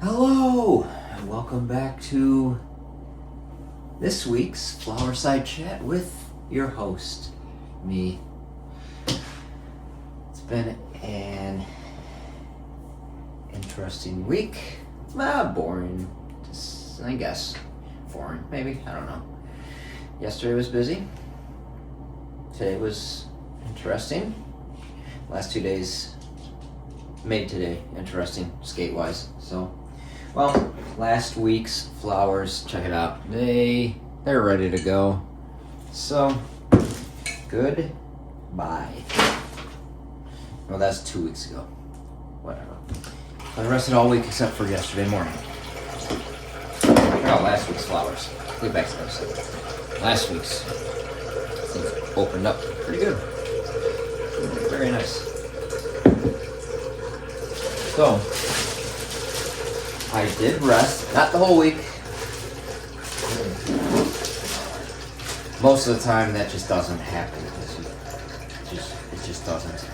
Hello, and welcome back to this week's Flowerside Chat with your host, me. It's been an interesting week. Boring, I guess. Boring, maybe, I don't know. Yesterday was busy. Today was interesting. Last 2 days made today interesting, skate-wise, so. Well, last week's flowers, check it out. They're ready to go. So, goodbye. Well, that's 2 weeks ago. Whatever. I rested all week except for yesterday morning. Oh, last week's flowers. Get back to those. Last week's things opened up pretty good. Very nice. So, I did rest, not the whole week. Most of the time that just doesn't happen. It just doesn't.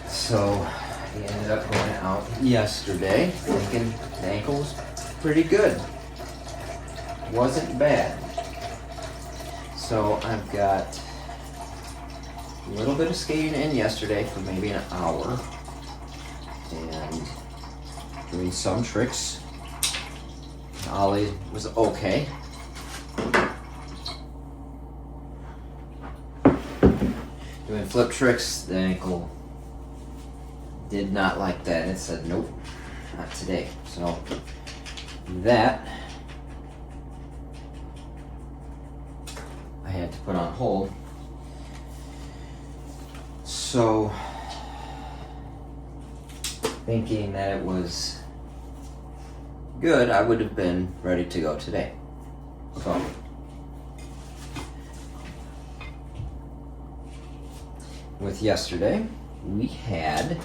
So he ended up going out yesterday thinking the ankle was pretty good. Wasn't bad. So I've got a little bit of skating in yesterday for maybe an hour. And doing some tricks. Ollie was okay. Doing flip tricks, the ankle did not like that. It said, nope, not today. So that I had to put on hold. So thinking that it was good, I would have been ready to go today. So with yesterday, we had,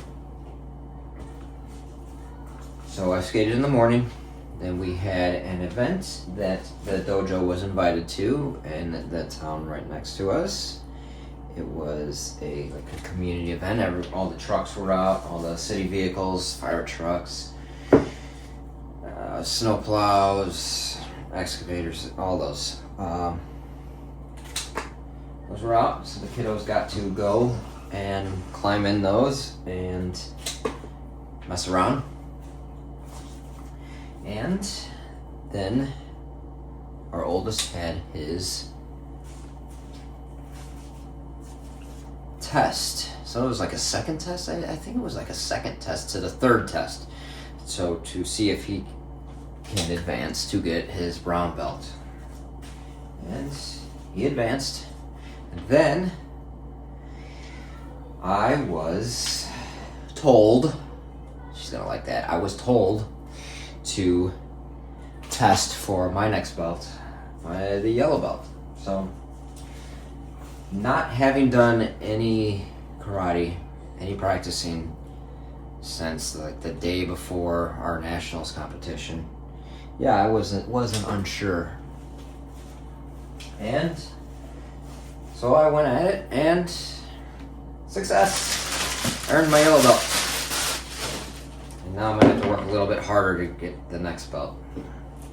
so I skated in the morning, then we had an event that the dojo was invited to in the town right next to us. It was a community event. All the trucks were out, all the city vehicles, fire trucks, snow plows, excavators, all those. Those were out, so the kiddos got to go and climb in those and mess around. And then our oldest had his test. So it was like a second test. I think it was like a second test to the third test. So to see if he can advance to get his brown belt. And he advanced. And then I was told, she's gonna like that, I was told to test for my next belt, the yellow belt. So not having done any karate, any practicing since like the day before our nationals competition, yeah, I wasn't unsure. And so I went at it and success. Earned my yellow belt. And now I'm gonna have to work a little bit harder to get the next belt.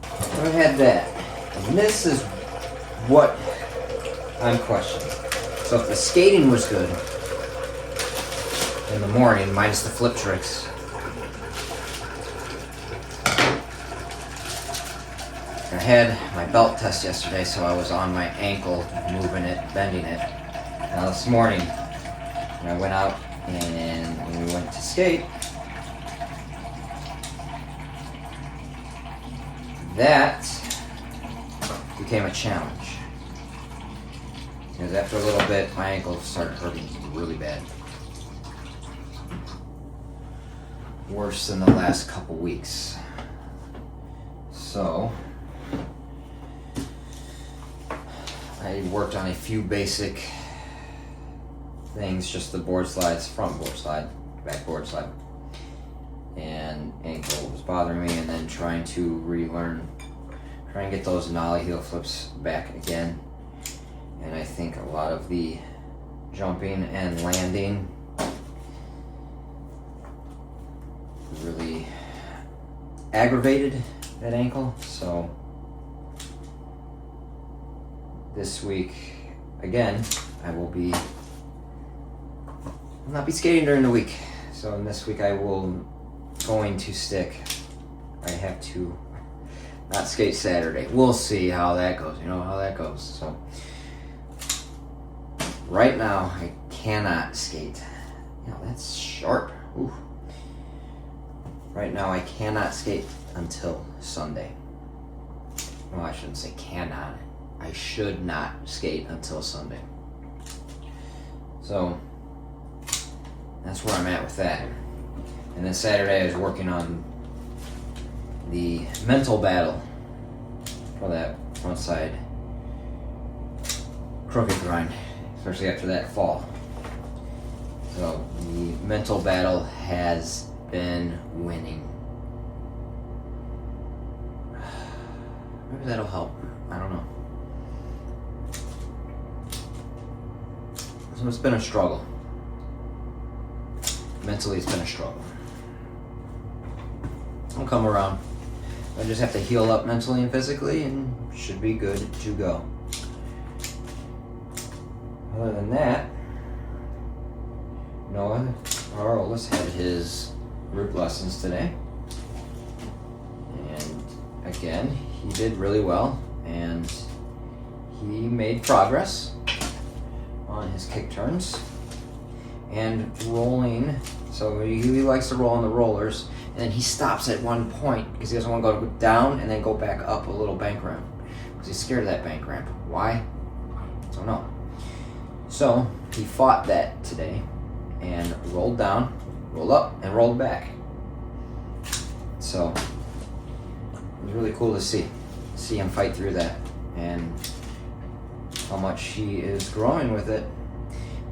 So I had that. And this is what I'm questioning. So if the skating was good in the morning, minus the flip tricks, I had my belt test yesterday, so I was on my ankle, moving it, bending it. Now this morning, when I went out and we went to skate, that became a challenge. Because after a little bit, my ankle started hurting really bad. Worse than the last couple weeks. So I worked on a few basic things, just the board slides, front board slide, back board slide, and ankle was bothering me, and then trying to relearn, try and get those nollie heel flips back again. And I think a lot of the jumping and landing really aggravated, that ankle, so this week, again, I will not be skating during the week. So in this week I will going to stick. I have to not skate Saturday. We'll see how that goes. You know how that goes. So right now I cannot skate. You know, that's sharp. Ooh. Right now I cannot skate until Sunday. Well, I shouldn't say cannot. I should not skate until Sunday. So that's where I'm at with that. And then Saturday I was working on the mental battle for that front side crooked grind, especially after that fall. So the mental battle has been winning. Maybe that'll help. I don't know. So it's been a struggle. Mentally, it's been a struggle. I'll come around. I just have to heal up mentally and physically and should be good to go. Other than that, Noah, our oldest, had his group lessons today. And again, he did really well and he made progress on his kick turns and rolling. So he likes to roll on the rollers, and then he stops at one point because he doesn't want to go down and then go back up a little bank ramp because he's scared of that bank ramp. Why? I don't know. So he fought that today and rolled down, rolled up, and rolled back. So it was really cool to see him fight through that and how much he is growing with it.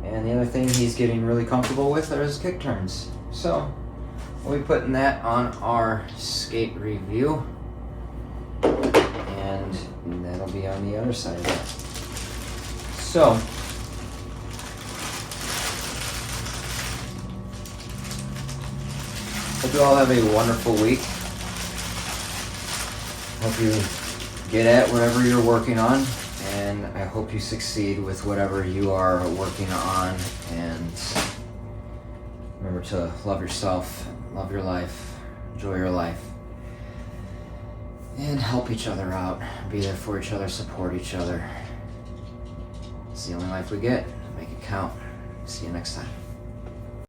And the other thing he's getting really comfortable with are his kick turns. So we'll be putting that on our skate review, and that'll be on the other side of that. So hope you all have a wonderful week. Hope you get at whatever you're working on, and I hope you succeed with whatever you are working on. And remember to love yourself, love your life, enjoy your life, and help each other out. Be there for each other, support each other. It's the only life we get. Make it count. See you next time.